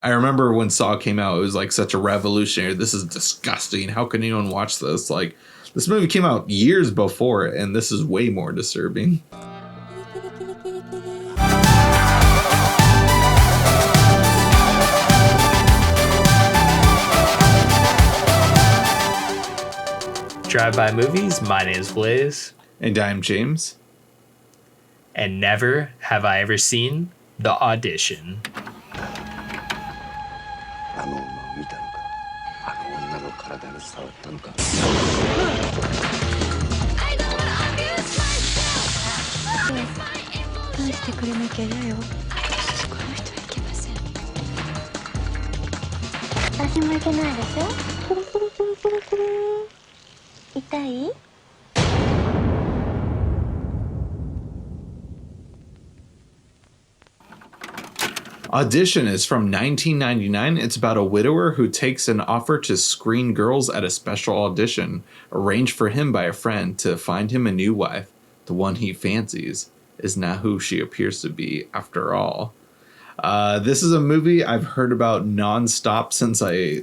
I remember when Saw came out, it was like such a revolutionary. This is disgusting. How can anyone watch this? Like, this movie came out years before it, and this is way more disturbing. Drive-By Movies, my name is Blaise. And I'm James. And never have I ever seen The Audition. Audition is from 1999. It's about a widower who takes an offer to screen girls at a special audition arranged for him by a friend to find him a new wife. The one he fancies is not who she appears to be after all. This is a movie I've heard about nonstop since I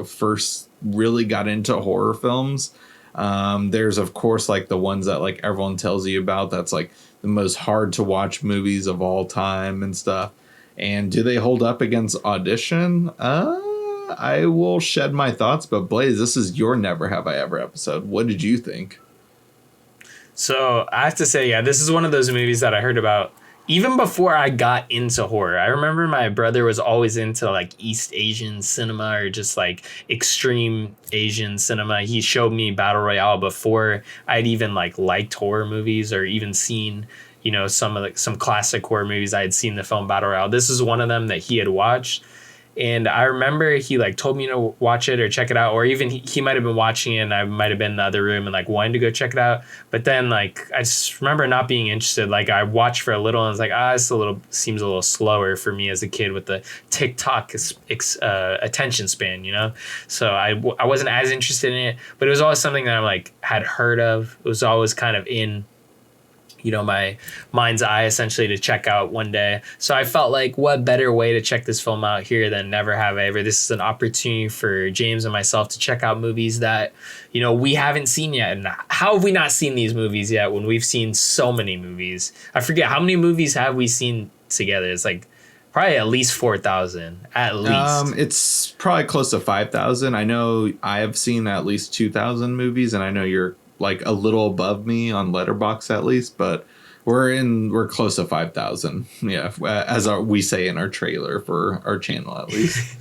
first really got into horror films. There's of course like the ones that like everyone tells you about. That's like the most hard to watch movies of all time and stuff. And do they hold up against Audition? I will shed my thoughts, but Blaise, this is your Never Have I Ever episode. What did you think? So I have to say, yeah, this is one of those movies that I heard about even before I got into horror. I remember my brother was always into like East Asian cinema or just like extreme Asian cinema. He showed me Battle Royale before I'd even like liked horror movies or even seen, you know, some classic horror movies. I had seen the film Battle Royale. This is one of them that he had watched. And I remember he like told me to watch it or check it out, or even he might have been watching it and I might have been in the other room and like wanting to go check it out. But then like I just remember not being interested. Like I watched for a little and I was like, this seems a little slower for me as a kid with the TikTok attention span, you know? So I wasn't as interested in it, but it was always something that I like had heard of. It was always kind of in, you know, my mind's eye essentially to check out one day. So I felt like what better way to check this film out here than Never Have I Ever. This is an opportunity for James and myself to check out movies that, you know, we haven't seen yet. And how have we not seen these movies yet when we've seen so many movies? I forget, how many movies have we seen together? It's like probably at least 4,000 at least. It's probably close to 5,000. I know I have seen at least 2,000 movies, and I know you're like a little above me on Letterboxd at least, but we're close to 5,000. Yeah, as we say in our trailer for our channel at least.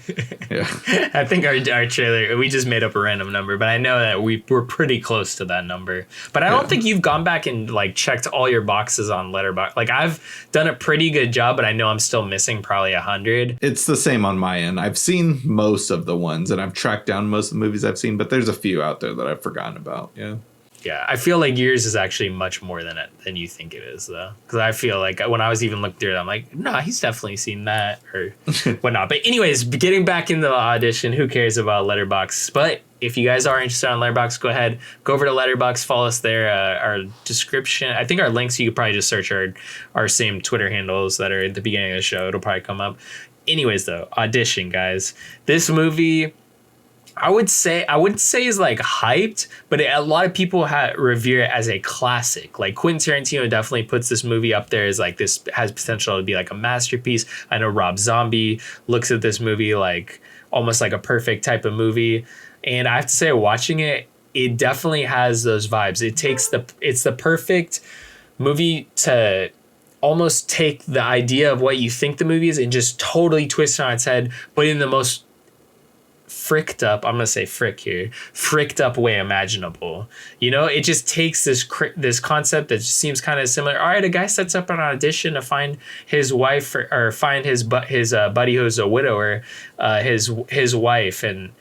Yeah, I think our trailer, we just made up a random number, but I know that we're pretty close to that number. But I don't think you've gone back and like checked all your boxes on Letterboxd. Like I've done a pretty good job, but I know I'm still missing probably 100. It's the same on my end. I've seen most of the ones and I've tracked down most of the movies I've seen, but there's a few out there that I've forgotten about. Yeah. Yeah, I feel like yours is actually much more than you think it is, though. Because I feel like when I was even looking through it, I'm like, nah, he's definitely seen that or whatnot. But anyways, getting back into the Audition, who cares about Letterboxd? But if you guys are interested on Letterboxd, go ahead, go over to Letterboxd, follow us there. Our description, I think our links, you could probably just search our same Twitter handles that are at the beginning of the show. It'll probably come up. Anyways, though, Audition, guys. This movie, I wouldn't say is like hyped, but a lot of people revere it as a classic. Like Quentin Tarantino definitely puts this movie up there as like this has potential to be like a masterpiece. I know Rob Zombie looks at this movie like almost like a perfect type of movie. And I have to say, watching it, it definitely has those vibes. It's the perfect movie to almost take the idea of what you think the movie is and just totally twist it on its head, but in the most fricked up, I'm gonna say frick here, fricked up way imaginable. You know, it just takes this concept that just seems kind of similar. All right, a guy sets up an audition to find his wife or find his buddy who's a widower, his wife, and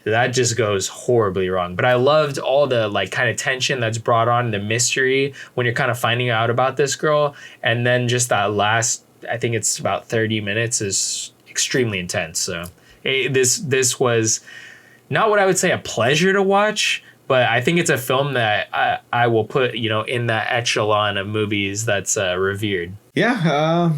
that just goes horribly wrong. But I loved all the like kind of tension that's brought on, the mystery when you're kind of finding out about this girl, and then just that last, I think it's about 30 minutes is extremely intense. So this was not what I would say a pleasure to watch, but I think it's a film that I will put, you know, in that echelon of movies that's revered. Yeah,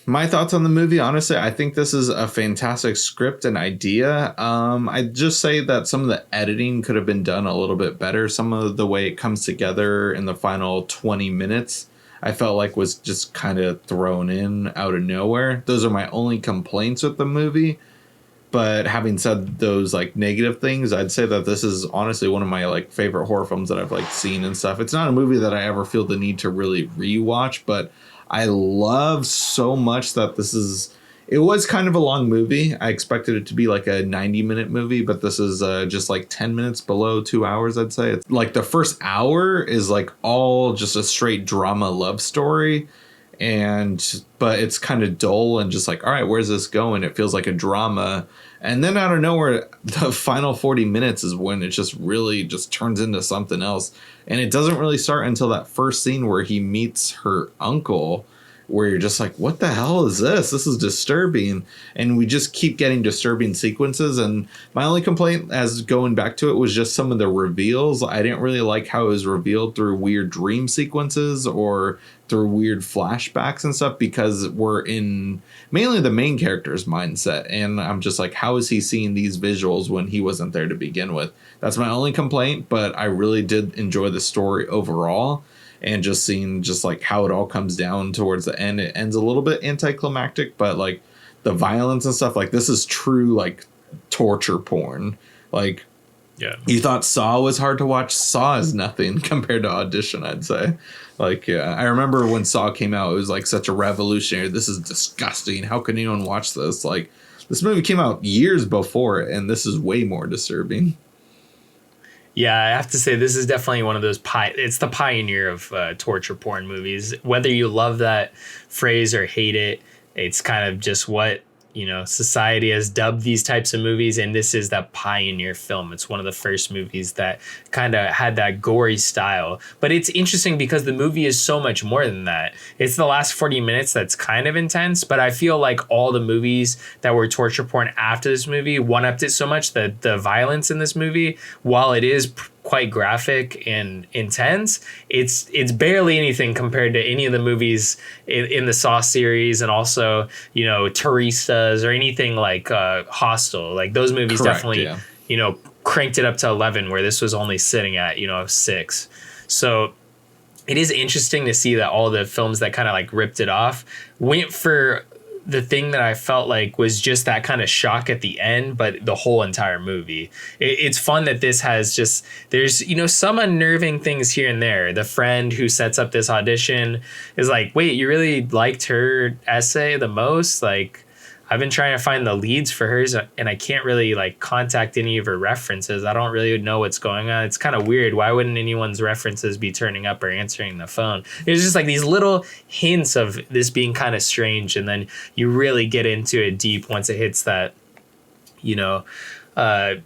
My thoughts on the movie, honestly, I think this is a fantastic script and idea. I'd just say that some of the editing could have been done a little bit better. Some of the way it comes together in the final 20 minutes, I felt like was just kind of thrown in out of nowhere. Those are my only complaints with the movie. But having said those like negative things, I'd say that this is honestly one of my like favorite horror films that I've like seen and stuff. It's not a movie that I ever feel the need to really rewatch, but I love so much that it was kind of a long movie. I expected it to be like a 90-minute movie, but this is just like 10 minutes below 2 hours, I'd say. It's like the first hour is like all just a straight drama love story. But it's kind of dull and just like, all right, where's this going? It feels like a drama. And then out of nowhere, the final 40 minutes is when it just really just turns into something else. And it doesn't really start until that first scene where he meets her uncle, where you're just like, what the hell is this? This is disturbing. And we just keep getting disturbing sequences. And my only complaint as going back to it was just some of the reveals. I didn't really like how it was revealed through weird dream sequences or through weird flashbacks and stuff, because we're in mainly the main character's mindset. And I'm just like, how is he seeing these visuals when he wasn't there to begin with? That's my only complaint, but I really did enjoy the story overall. And just seeing just like how it all comes down towards the end. It ends a little bit anticlimactic, but like the violence and stuff, like this is true like torture porn. Like, yeah, you thought Saw was hard to watch. Saw is nothing compared to Audition, I'd say. Like, yeah, I remember when Saw came out, it was like such a revolutionary. This is disgusting. How can anyone watch this? Like, this movie came out years before it, and this is way more disturbing. Yeah, I have to say this is definitely one of those it's the pioneer of torture porn movies. Whether you love that phrase or hate it, it's kind of just what, society has dubbed these types of movies, and this is that pioneer film. It's one of the first movies that kind of had that gory style. But it's interesting because the movie is so much more than that. It's the last 40 minutes that's kind of intense, but I feel like all the movies that were torture porn after this movie one-upped it so much that the violence in this movie, while it is quite graphic and intense, it's barely anything compared to any of the movies in the Saw series, and also Teresa's or anything like Hostel. Like those movies. Correct, definitely cranked it up to 11, where this was only sitting at 6. So it is interesting to see that all the films that kind of like ripped it off went for the thing that I felt like was just that kind of shock at the end, but the whole entire movie. It's fun that this has just, there's, some unnerving things here and there. The friend who sets up this audition is like, wait, you really liked her essay the most? Like, I've been trying to find the leads for hers, and I can't really like contact any of her references. I don't really know what's going on. It's kind of weird. Why wouldn't anyone's references be turning up or answering the phone? There's just like these little hints of this being kind of strange, and then you really get into it deep once it hits that,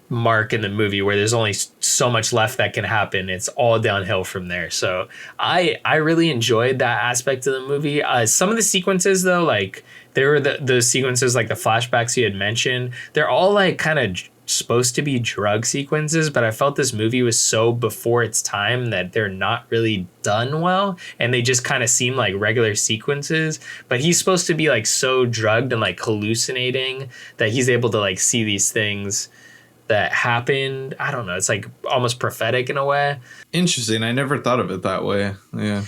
mark in the movie where there's only so much left that can happen. It's all downhill from there. So I really enjoyed that aspect of the movie. Some of the sequences though, like there were the sequences like the flashbacks you had mentioned, they're all like kind of supposed to be drug sequences, but I felt this movie was so before its time that they're not really done well, and they just kind of seem like regular sequences. But he's supposed to be like so drugged and like hallucinating that he's able to like see these things that happened. I don't know, it's like almost prophetic in a way. Interesting. I never thought of it that way. Yeah,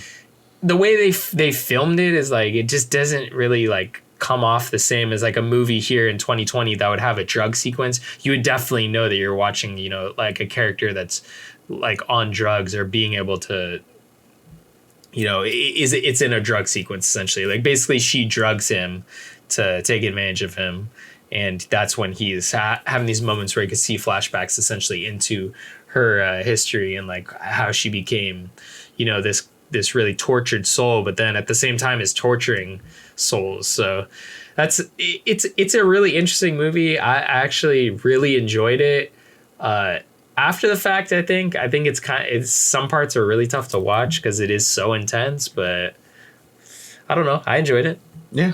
the way they filmed it is like, it just doesn't really like come off the same as like a movie here in 2020 that would have a drug sequence. You would definitely know that you're watching, like a character that's like on drugs or being able to, it's in a drug sequence essentially. Like basically she drugs him to take advantage of him. And that's when he's having these moments where he could see flashbacks essentially into her history and like how she became, this really tortured soul, but then at the same time is torturing souls. So it's a really interesting movie. I actually really enjoyed it. After the fact, I think it's some parts are really tough to watch because it is so intense, but I don't know. I enjoyed it. Yeah.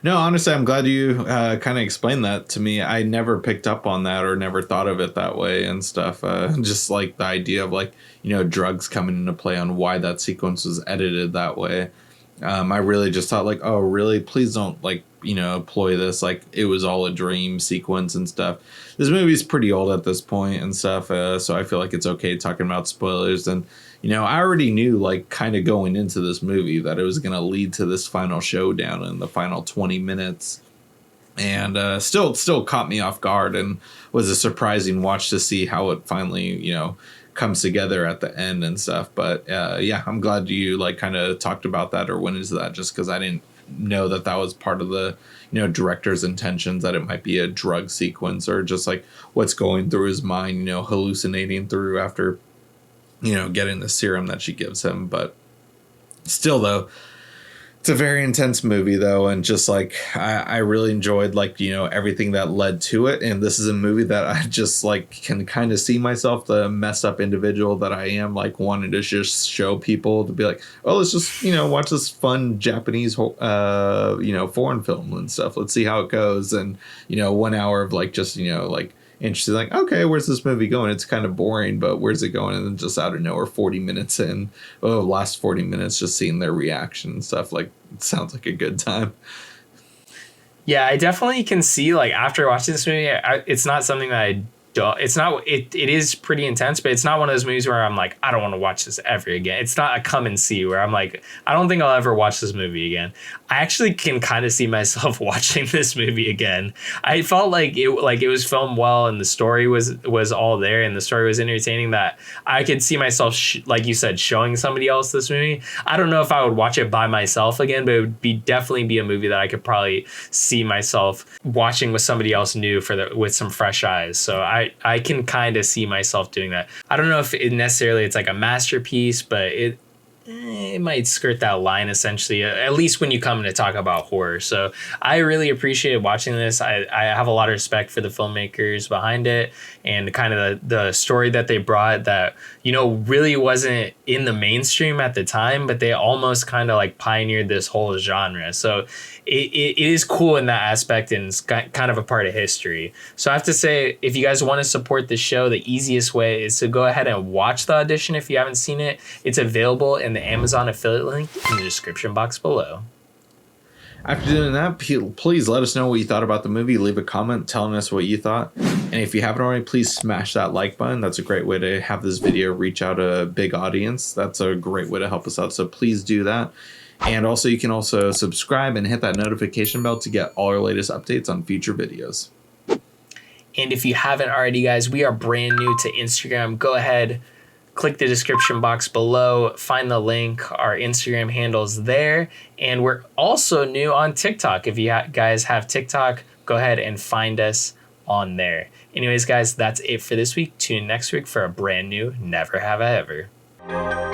No, honestly, I'm glad you kind of explained that to me. I never picked up on that or never thought of it that way and stuff. Just like the idea of like, drugs coming into play on why that sequence was edited that way. I really just thought like, oh, really? Please don't like, employ this like it was all a dream sequence and stuff. This movie's pretty old at this point and stuff, so I feel like it's okay talking about spoilers. And I already knew like kind of going into this movie that it was going to lead to this final showdown in the final 20 minutes, and still caught me off guard and was a surprising watch to see how it finally comes together at the end and stuff. But yeah, I'm glad you like kind of talked about that or went into that, just because I didn't know that was part of the director's intentions, that it might be a drug sequence or just like what's going through his mind, hallucinating through after getting the serum that she gives him. But still though, it's a very intense movie though, and just like I really enjoyed like everything that led to it. And this is a movie that I just like can kind of see myself, the messed up individual that I am, like wanting to just show people to be like, oh, let's just watch this fun Japanese foreign film and stuff, let's see how it goes. And 1 hour of like just like interested, like, okay, where's this movie going? It's kind of boring, but where's it going? And then just out of nowhere, 40 minutes in, last 40 minutes, just seeing their reaction and stuff, like, it sounds like a good time. Yeah, I definitely can see, like, after watching this movie, it's not something that I don't, it's not, it is pretty intense, but it's not one of those movies where I'm like, I don't want to watch this ever again. It's not a come and see where I'm like, I don't think I'll ever watch this movie again. I actually can kind of see myself watching this movie again. I felt like it was filmed well, and the story was all there, and the story was entertaining, that I could see myself, like you said, showing somebody else this movie. I don't know if I would watch it by myself again, but it would definitely be a movie that I could probably see myself watching with somebody else new with some fresh eyes. So I can kind of see myself doing that. I don't know if it's like a masterpiece, but it might skirt that line, essentially, at least when you come to talk about horror. So I really appreciated watching this. I have a lot of respect for the filmmakers behind it, and kind of the story that they brought that, really wasn't in the mainstream at the time, but they almost kind of like pioneered this whole genre. So it is cool in that aspect, and it's kind of a part of history. So I have to say, if you guys want to support the show, the easiest way is to go ahead and watch the audition if you haven't seen it. It's available in the Amazon affiliate link in the description box below. After doing that, please let us know what you thought about the movie. Leave a comment telling us what you thought. And if you haven't already, please smash that like button. That's a great way to have this video reach out a big audience. That's a great way to help us out. So please do that. And also, you can also subscribe and hit that notification bell to get all our latest updates on future videos. And if you haven't already, guys, we are brand new to Instagram. Go ahead, click the description box below, find the link. Our Instagram handle's there. And we're also new on TikTok. If you guys have TikTok, go ahead and find us on there. Anyways, guys, that's it for this week. Tune in next week for a brand new Never Have I Ever.